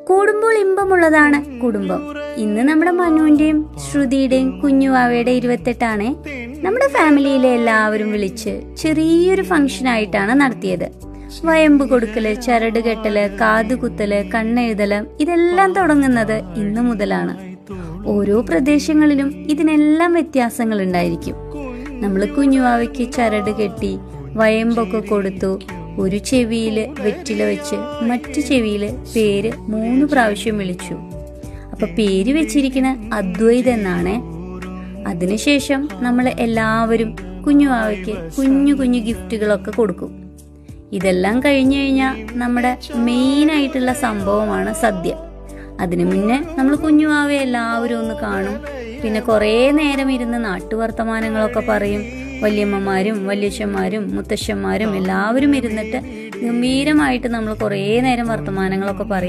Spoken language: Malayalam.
കൂടുമ്പോൾ ഇമ്പമുള്ളതാണ് കുടുംബം. ഇന്ന് നമ്മുടെ മനുവിന്റെയും ശ്രുതിയുടെയും കുഞ്ഞുവാവയുടെ 28 നമ്മുടെ ഫാമിലിയിലെ എല്ലാവരും വിളിച്ച് ചെറിയൊരു ഫംഗ്ഷൻ ആയിട്ടാണ് നടത്തിയത്. വയമ്പ് കൊടുക്കല്, ചരട് കെട്ടല്, കാതുകുത്തല്, കണ്ണെഴുതല് ഇതെല്ലാം തുടങ്ങുന്നത് ഇന്നു മുതലാണ്. ഓരോ പ്രദേശങ്ങളിലും ഇതിനെല്ലാം വ്യത്യാസങ്ങൾ ഉണ്ടായിരിക്കും. നമ്മൾ കുഞ്ഞുവാവയ്ക്ക് ചരട് കെട്ടി വയമ്പൊക്കെ കൊടുത്തു. ഒരു ചെവിയില് വെറ്റില വെച്ച് മറ്റു ചെവിയില് പേര് 3 പ്രാവശ്യം വിളിച്ചു. അപ്പൊ പേര് വെച്ചിരിക്കുന്ന അദ്വൈത് എന്നാണ്. അതിനുശേഷം നമ്മൾ എല്ലാവരും കുഞ്ഞുവാവയ്ക്ക് കുഞ്ഞു കുഞ്ഞു ഗിഫ്റ്റുകളൊക്കെ കൊടുക്കും. ഇതെല്ലാം കഴിഞ്ഞു കഴിഞ്ഞാൽ നമ്മുടെ മെയിൻ ആയിട്ടുള്ള സംഭവമാണ് സദ്യ. അതിനു മുന്നേ നമ്മൾ കുഞ്ഞുവാവയെ എല്ലാവരും ഒന്ന് കാണും. പിന്നെ കുറേ നേരം ഇരുന്ന് നാട്ടുവർത്തമാനങ്ങളൊക്കെ പറയും. വല്യമ്മമാരും വല്യച്ഛന്മാരും മുത്തശ്ശന്മാരും എല്ലാവരും ഇരുന്നിട്ട് ഗംഭീരമായിട്ട് നമ്മൾ കുറേ നേരം വർത്തമാനങ്ങളൊക്കെ പറയും.